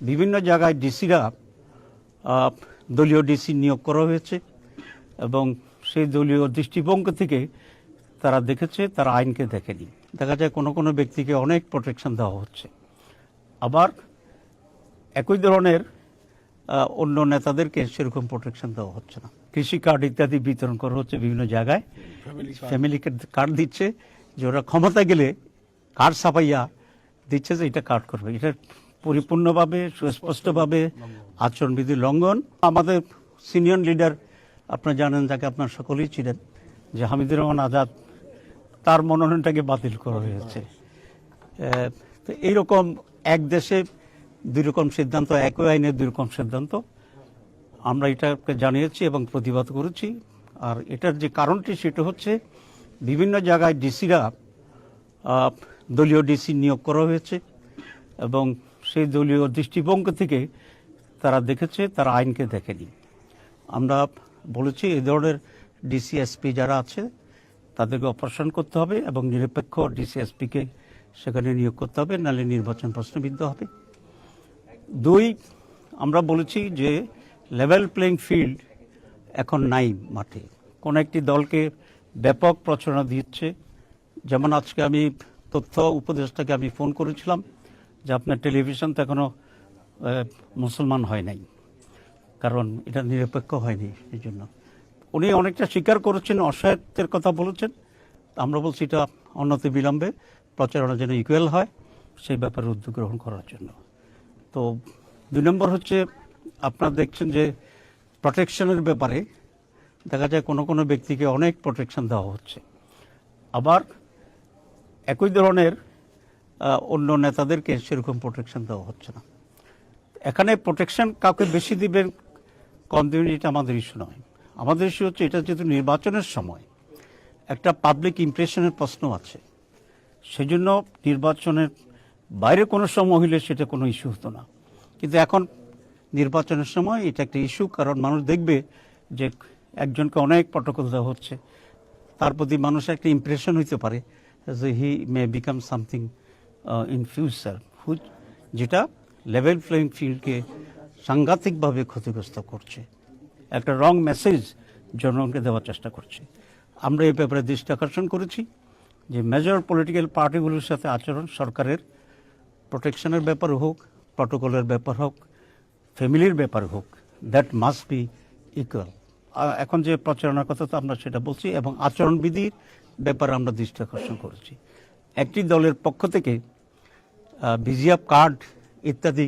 বিভিন্ন জায়গায় ডিসিরা দলীয় ডিসি নিয়োগ করা হয়েছে এবং সেই দলীয় দৃষ্টিভঙ্গি থেকে তারা দেখেছে, তারা আইনকে দেখেনি। দেখা যায় কোনো কোনো ব্যক্তিকে অনেক প্রোটেকশন দেওয়া হচ্ছে, আবার একই ধরনের অন্য নেতাদেরকে সেরকম প্রোটেকশন দেওয়া হচ্ছে না। কৃষি কার্ড ইত্যাদি বিতরণ করা হচ্ছে বিভিন্ন জায়গায়, ফ্যামিলি কার্ড দিচ্ছে যে ওরা ক্ষমতা গেলে কার্ড ছাপাইয়া দিচ্ছে যে এটা কার্ড করবে। এটা পরিপূর্ণভাবে সুস্পষ্টভাবে আচরণবিধি লঙ্ঘন। আমাদের সিনিয়র লিডার আপনারা জানেন, যাকে আপনার সকলেই ছিলেন, যে হামিদুর রহমান আজাদ, তার মনোনয়নটাকে বাতিল করা হয়েছে। তো এইরকম এক দেশে দুই রকম সিদ্ধান্ত, একই আইনের দুই রকম সিদ্ধান্ত, আমরা এটাকে জানিয়েছি এবং প্রতিবাদ করেছি। আর এটার যে কারণটি সেটা হচ্ছে বিভিন্ন জায়গায় ডিসিরা দলীয় ডিসি নিয়োগ করা হয়েছে এবং সেই দলীয় দৃষ্টিভঙ্গি থেকে তারা দেখেছে, তারা আইনকে দেখেনি। আমরা বলেছি এই ধরনের ডিসিএসপি যারা আছে তাদেরকে অপারেশন করতে হবে এবং নিরপেক্ষ ডিসিএসপিকে সেখানে নিয়োগ করতে হবে, নাহলে নির্বাচন প্রশ্নবিদ্ধ হবে। দুই, আমরা বলেছি যে লেভেল প্লেইং ফিল্ড এখন নাই মাঠে। কোন একটি দলকে ব্যাপক প্রচারণা দিচ্ছে। যেমন আজকে আমি তথ্য উপদেষ্টাকে আমি ফোন করেছিলাম যে আপনার টেলিভিশন তো এখনো মুসলমান হয় নাই, কারণ এটা নিরপেক্ষ হয়নি। এই জন্য উনি অনেকটা স্বীকার করেছেন, অসহায়ত্বের কথা বলেছেন। আমরা বলছি এটা অনতি বিলম্বে প্রচারণা যেন ইকুয়াল হয়, সেই ব্যাপারে উদ্যোগ গ্রহণ করার জন্য। তো দুই নম্বর হচ্ছে আপনারা দেখছেন যে প্রোটেকশনের ব্যাপারে দেখা যায় কোনো কোনো ব্যক্তিকে অনেক প্রোটেকশন দেওয়া হচ্ছে, আবার একই ধরনের অন্য নেতাদেরকে সেরকম প্রোটেকশন দেওয়া হচ্ছে না। এখানে প্রোটেকশন কাউকে বেশি দিবেন কম দিবেন এটা আমাদের ইস্যু নয়। আমাদের ইস্যু হচ্ছে এটা যেহেতু নির্বাচনের সময় একটা পাবলিক ইমপ্রেশনের প্রশ্ন আছে, সেজন্য নির্বাচনের বাইরে কোনো সময় হইলে সেটা কোনো ইস্যু হতো না, কিন্তু এখন নির্বাচনের সময় এটা একটা ইস্যু। কারণ মানুষ দেখবে যে একজনকে অনেক প্রটোকল দেওয়া হচ্ছে, তার প্রতি মানুষের একটা ইমপ্রেশন হইতে পারে যে he may become something in future, যেটা লেভেল প্লেইং ফিল্ডকে সাংঘাতিকভাবে ক্ষতিগ্রস্ত করছে, একটা রং মেসেজ জনগণকে দেওয়ার চেষ্টা করছে। আমরা এই ব্যাপারে দৃষ্টি আকর্ষণ করেছি যে মেজর পলিটিক্যাল পার্টিগুলোর সাথে আচরণ সরকারের প্রোটেকশনের ব্যাপার হোক, প্রটোকলের ব্যাপার হোক, ফ্যামিলির ব্যাপার হোক, দ্যাট মাস্ট বি ইকুয়াল। এখন যে প্রচারণার কথা তো আমরা সেটা বলছি, এবং আচরণবিধির ব্যাপারে আমরা দৃষ্টি আকর্ষণ করেছি। একটি দলের পক্ষ থেকে ভিজিএফ কার্ড ইত্যাদি,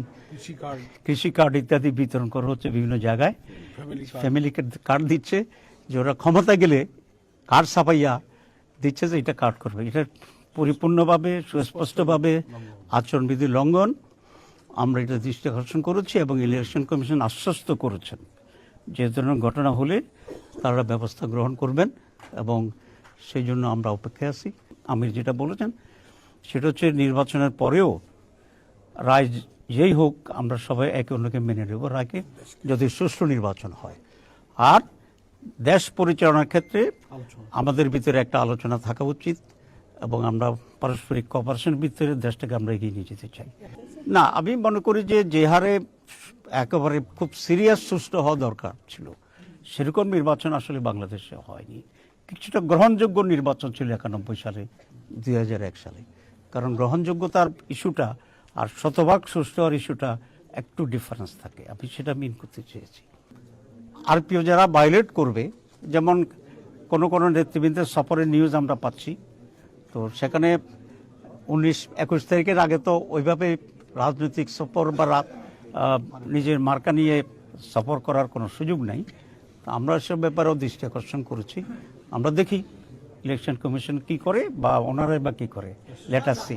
কৃষি কার্ড ইত্যাদি বিতরণ করা হচ্ছে বিভিন্ন জায়গায়, ফ্যামিলি কার্ড দিচ্ছে যে ওরা ক্ষমতা গেলে কার্ড ছাপাইয়া দিচ্ছে যে এটা কার্ড করবে। এটা পরিপূর্ণভাবে সুস্পষ্টভাবে আচরণবিধি লঙ্ঘন। আমরা এটা দৃষ্টি আকর্ষণ করেছি এবং ইলেকশন কমিশন আশ্বস্ত করেছেন যে ধরনের ঘটনা হলে তারা ব্যবস্থা গ্রহণ করবেন, এবং সেই জন্য আমরা অপেক্ষায় আছি। আমির যেটা বলেছেন সেটা হচ্ছে নির্বাচনের পরেও রায় যেই হোক আমরা সবাই একে অন্যকে মেনে নেব রায়কে, যদি সুষ্ঠু নির্বাচন হয়। আর দেশ পরিচালনার ক্ষেত্রে আমাদের ভিতরে একটা আলোচনা থাকা উচিত, এবং আমরা পারস্পরিক কোঅপারেশনের ভিতরে দেশটাকে আমরা এগিয়ে নিয়ে যেতে চাই। না, আমি মনে করি যে হারে একেবারে খুব সিরিয়াস সুষ্ঠু হওয়া দরকার ছিল, সেরকম নির্বাচন আসলে বাংলাদেশে হয়নি। কিছুটা গ্রহণযোগ্য নির্বাচন ছিল 91 সালে, 2001 সালে। কারণ গ্রহণযোগ্যতার ইস্যুটা আর শতভাগ সুষ্ঠু হওয়ার ইস্যুটা একটু ডিফারেন্স থাকে, আমি সেটা মিন করতে চেয়েছি। আরপিও যারা ভায়োলেট করবে, যেমন কোনো কোনো নেতৃবৃন্দের সফরের নিউজ আমরা পাচ্ছি, তো সেখানে 19-21 তারিখের আগে তো ওইভাবে রাজনৈতিক সফর বা নিজের মার্কা নিয়ে সফর করার কোনো সুযোগ নাই। আমরা সব ব্যাপারেও দৃষ্টি আকর্ষণ করেছি। আমরা দেখি ইলেকশন কমিশন কি করে বা ওনারাই বা কি করে, লেট আস সি।